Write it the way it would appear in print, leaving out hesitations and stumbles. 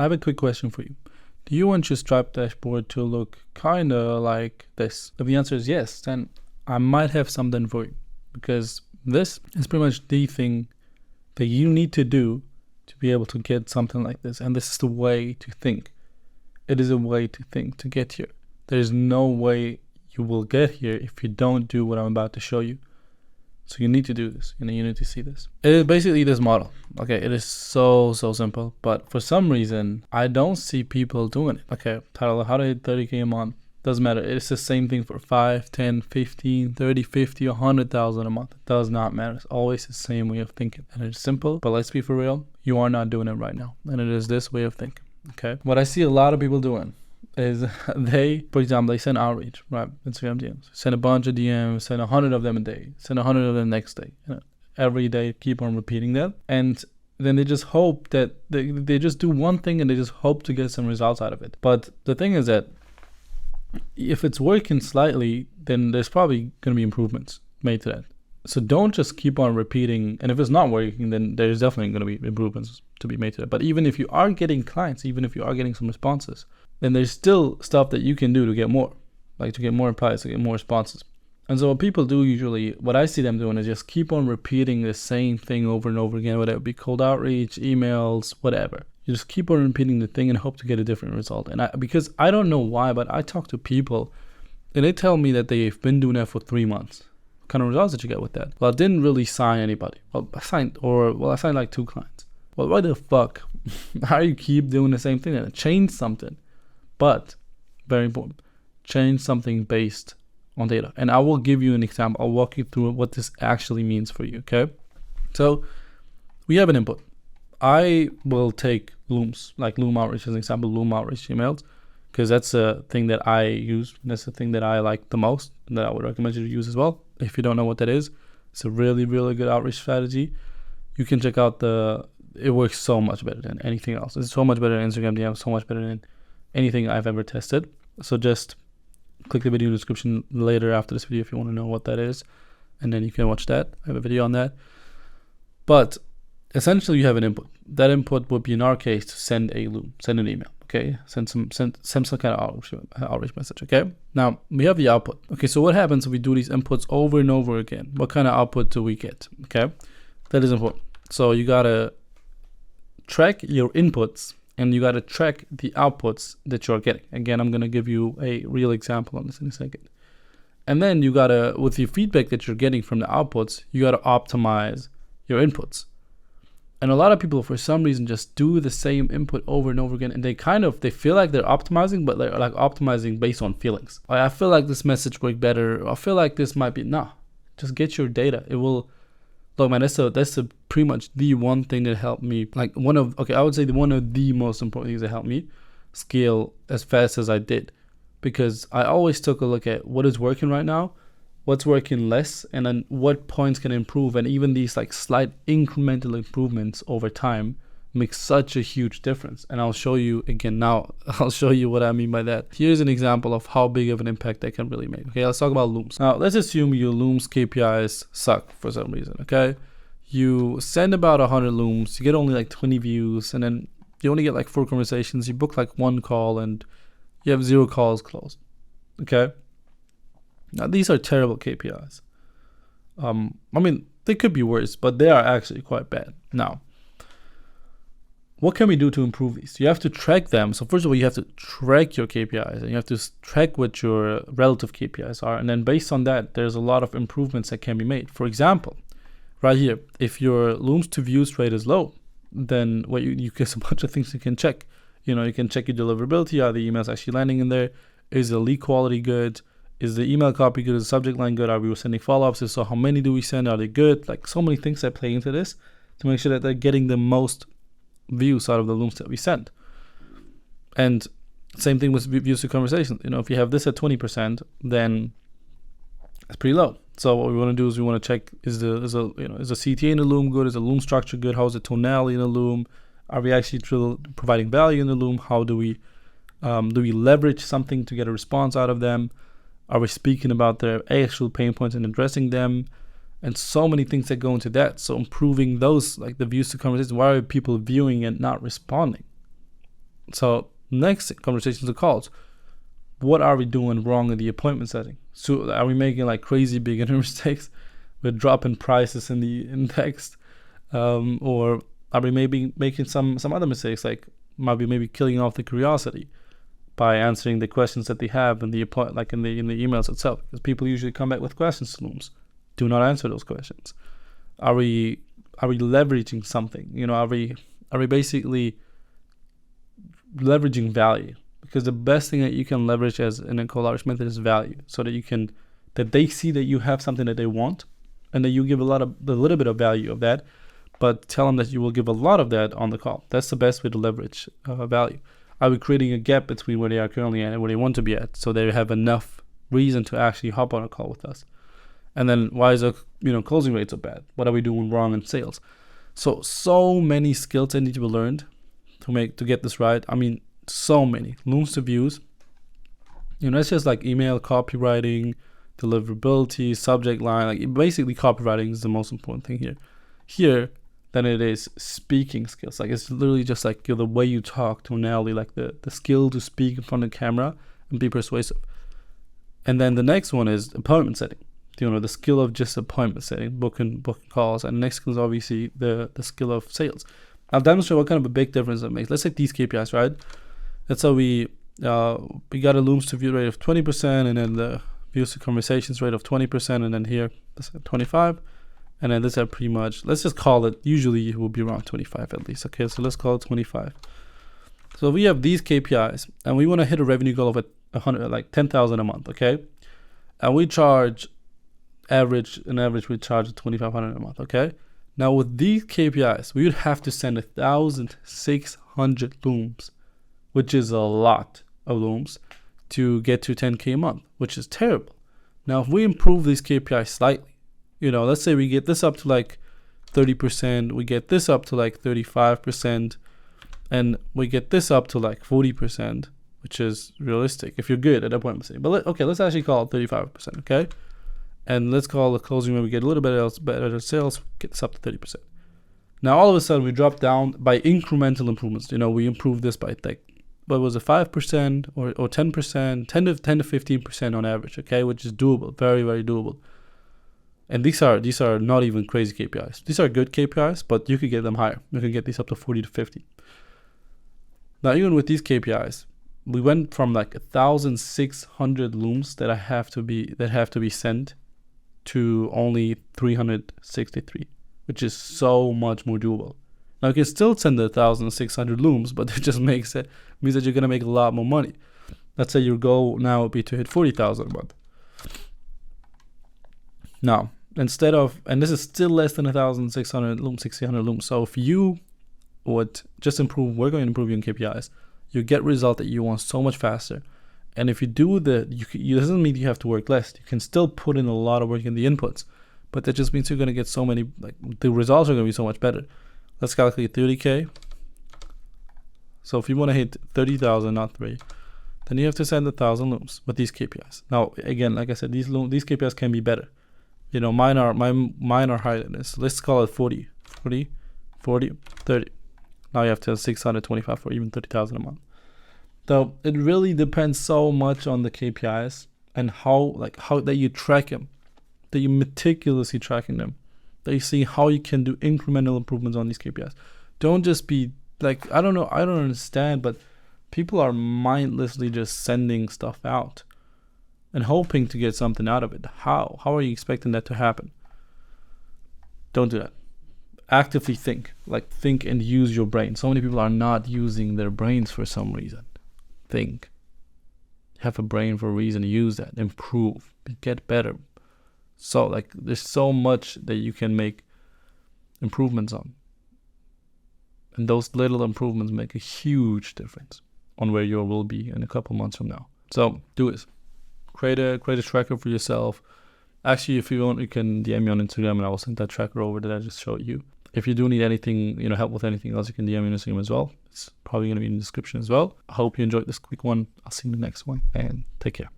I have a quick question for you. Do you want your Stripe dashboard to look kind of like this? If the answer is yes, then I might have something for you, because this is pretty much the thing that you need to do to be able to get something like this. And this is the way to think. It is a way to think to get here. There's no way you will get here if you don't do what I'm about to show you. So you need to do this, you need to see this. It is basically this model. Okay, it is so simple, but for some reason I don't see people doing it. Okay, Tyler, how to hit 30K a month? Doesn't matter. It's the same thing for 5, 10, 15, 30, 50, 100,000 a month. It does not matter. It's always the same way of thinking. And it's simple, but let's be for real. You are not doing it right now. And it is this way of thinking. Okay. What I see a lot of people doing is they, for example, they send outreach, right? Instagram DMs. Send a bunch of DMs, send 100 of them a day, send 100 of them next day. Every day, keep on repeating that. And then they just hope that they just do one thing and they just hope to get some results out of it. But the thing is that if it's working slightly, then there's probably going to be improvements made to that. So don't just keep on repeating. And if it's not working, then there's definitely going to be improvements to be made to that. But even if you are getting clients, even if you are getting some responses, then there's still stuff that you can do to get more, like to get more replies, to get more responses. And so what people do usually, what I see them doing is just keep on repeating the same thing over and over again, whether it be cold outreach, emails, whatever. You just keep on repeating the thing and hope to get a different result. And because I don't know why, but I talk to people and they tell me that they've been doing that for 3 months. What kind of results did you get with that? Well, I didn't really sign anybody. I signed like 2 clients. Well, why the fuck? How do you keep doing the same thing and change something? But very important, change something based on data. And I will give you an example. I'll walk you through what this actually means for you. Okay. So we have an input. I will take Looms, like Loom outreach as an example, Loom outreach emails, because that's a thing that I use. That's the thing that I like the most and that I would recommend you to use as well. If you don't know what that is, it's a really, really good outreach strategy. You can check out it works so much better than anything else. It's so much better than Instagram DM, so much better than anything I've ever tested. So just click the video description later after this video if you want to know what that is. And then you can watch that. I have a video on that. But essentially you have an input. That input would be in our case to send a Loom, send an email, okay? Send some kind of outreach message, okay? Now we have the output. Okay, so what happens if we do these inputs over and over again? What kind of output do we get, okay? That is important. So you gotta track your inputs and you gotta track the outputs that you're getting. Again, I'm gonna give you a real example on this in a second. And then you gotta, with the feedback that you're getting from the outputs, you gotta optimize your inputs. And a lot of people, for some reason, just do the same input over and over again. And they feel like they're optimizing, but they're like optimizing based on feelings. I feel like this message worked better. I feel like this might be, just get your data. It will, look, man, that's pretty much the one thing that helped me. I would say one of the most important things that helped me scale as fast as I did. Because I always took a look at what is working right now, what's working less, and then what points can improve. And even these like slight incremental improvements over time make such a huge difference. And I'll show you again now. I'll show you what I mean by that. Here's an example of how big of an impact that can really make. Okay, let's talk about Looms. Now, let's assume your Looms KPIs suck for some reason, okay? You send about 100 Looms, you get only like 20 views, and then you only get like 4 conversations, you book like 1 call, and you have 0 calls closed, okay? Now, these are terrible KPIs. They could be worse, but they are actually quite bad. Now, what can we do to improve these? You have to track them. So first of all, you have to track your KPIs, and you have to track what your relative KPIs are. And then based on that, there's a lot of improvements that can be made. For example, right here, if your Looms to views rate is low, then you get a bunch of things you can check. You can check your deliverability. Are the emails actually landing in there? Is the lead quality good? Is the email copy good? Is the subject line good? Are we sending follow-ups? So how many do we send? Are they good? Like so many things that play into this to make sure that they're getting the most views out of the Looms that we send. And same thing with views to conversations. If you have this at 20%, then it's pretty low. So what we want to do is we want to check, is the CTA in the Loom good? Is the Loom structure good? How is the tonality in the Loom? Are we actually providing value in the Loom? How do we leverage something to get a response out of them? Are we speaking about their actual pain points and addressing them? And so many things that go into that. So improving those, like the views to conversations. Why are people viewing and not responding? So next conversations are calls. What are we doing wrong in the appointment setting? So are we making like crazy beginner mistakes with dropping prices in text, or are we maybe making some other mistakes, like maybe killing off the curiosity by answering the questions that they have in the like in the emails itself? Because people usually come back with questions to Looms. Do not answer those questions. Are we leveraging something? Are we basically leveraging value? Because the best thing that you can leverage as in a collaboration method is value, so that they see that you have something that they want, and that you give a little bit of value of that, but tell them that you will give a lot of that on the call. That's the best way to leverage value. Are we creating a gap between where they are currently at and where they want to be at, so they have enough reason to actually hop on a call with us? And then why is our closing rate so bad? What are we doing wrong in sales? So many skills that need to be learned to get this right. I mean, so many. Looms to views. It's just like email copywriting, deliverability, subject line. Like basically, copywriting is the most important thing here. Here, than it is speaking skills. Like it's literally just like the way you talk, tonality, like the skill to speak in front of the camera and be persuasive. And then the next one is appointment setting. The skill of just appointment setting, booking calls. And the next skill is obviously the skill of sales. I'll demonstrate what kind of a big difference it makes. Let's take these KPIs, right? That's how we got a Looms to view rate of 20%, and then the views to conversations rate of 20%, and then here let's say 25, and then this are pretty much, let's just call it, usually it will be around 25 at least. Okay, so let's call it 25. So we have these KPIs, and we want to hit a revenue goal of 100, like 10,000 a month. Okay, and we charge average we charge 2,500 a month. Okay, now with these KPIs, we would have to send 1,600 Looms, which is a lot of Looms, to get to 10K a month, which is terrible. Now, if we improve these KPIs slightly, let's say we get this up to like 30%, we get this up to like 35%, and we get this up to like 40%, which is realistic if you're good at appointment setting. But let's actually call it 35%, okay? And let's call the closing when we get a little bit else better sales, get this up to 30%. Now, all of a sudden, we drop down by incremental improvements. We improve this by like, what was it, 5% or 10%, 10 to 15% on average, okay, which is doable, very, very doable. And these are not even crazy KPIs. These are good KPIs, but you could get them higher. You can get these up to 40 to 50. Now, even with these KPIs, we went from like 1,600 Looms that have to be sent to only 363, which is so much more doable. Now, you can still send 1,600 Looms, but it just means that you're going to make a lot more money. Let's say your goal now would be to hit 40,000 a month. Now, instead of, and this is still less than 1,600 Looms, 1,600 Looms. So if you would just we're going to improve your KPIs, you get result that you want so much faster. And if you do it doesn't mean you have to work less. You can still put in a lot of work in the inputs, but that just means you're going to get so many, like the results are going to be so much better. Let's calculate 30K. So if you want to hit 30,000, not 3, then you have to send 1,000 Looms with these KPIs. Now, again, like I said, these KPIs can be better. Mine are higher than this. Let's call it 40, 30. Now you have to have 625 for even 30,000 a month. So it really depends so much on the KPIs and how that you track them, that you meticulously tracking them, that you see how you can do incremental improvements on these KPIs. Don't just be like, I don't understand, but people are mindlessly just sending stuff out and hoping to get something out of it. How are you expecting that to happen? Don't do that. Actively think and use your brain. So many people are not using their brains for some reason. Think. Have a brain for a reason. Use that. Improve. Get better. So there's so much that you can make improvements on. And those little improvements make a huge difference on where you will be in a couple months from now. So do this. Create a tracker for yourself. Actually, if you want, you can DM me on Instagram and I will send that tracker over that I just showed you. If you do need anything, help with anything else, you can DM me on Instagram as well. It's probably going to be in the description as well. I hope you enjoyed this quick one. I'll see you in the next one, and take care.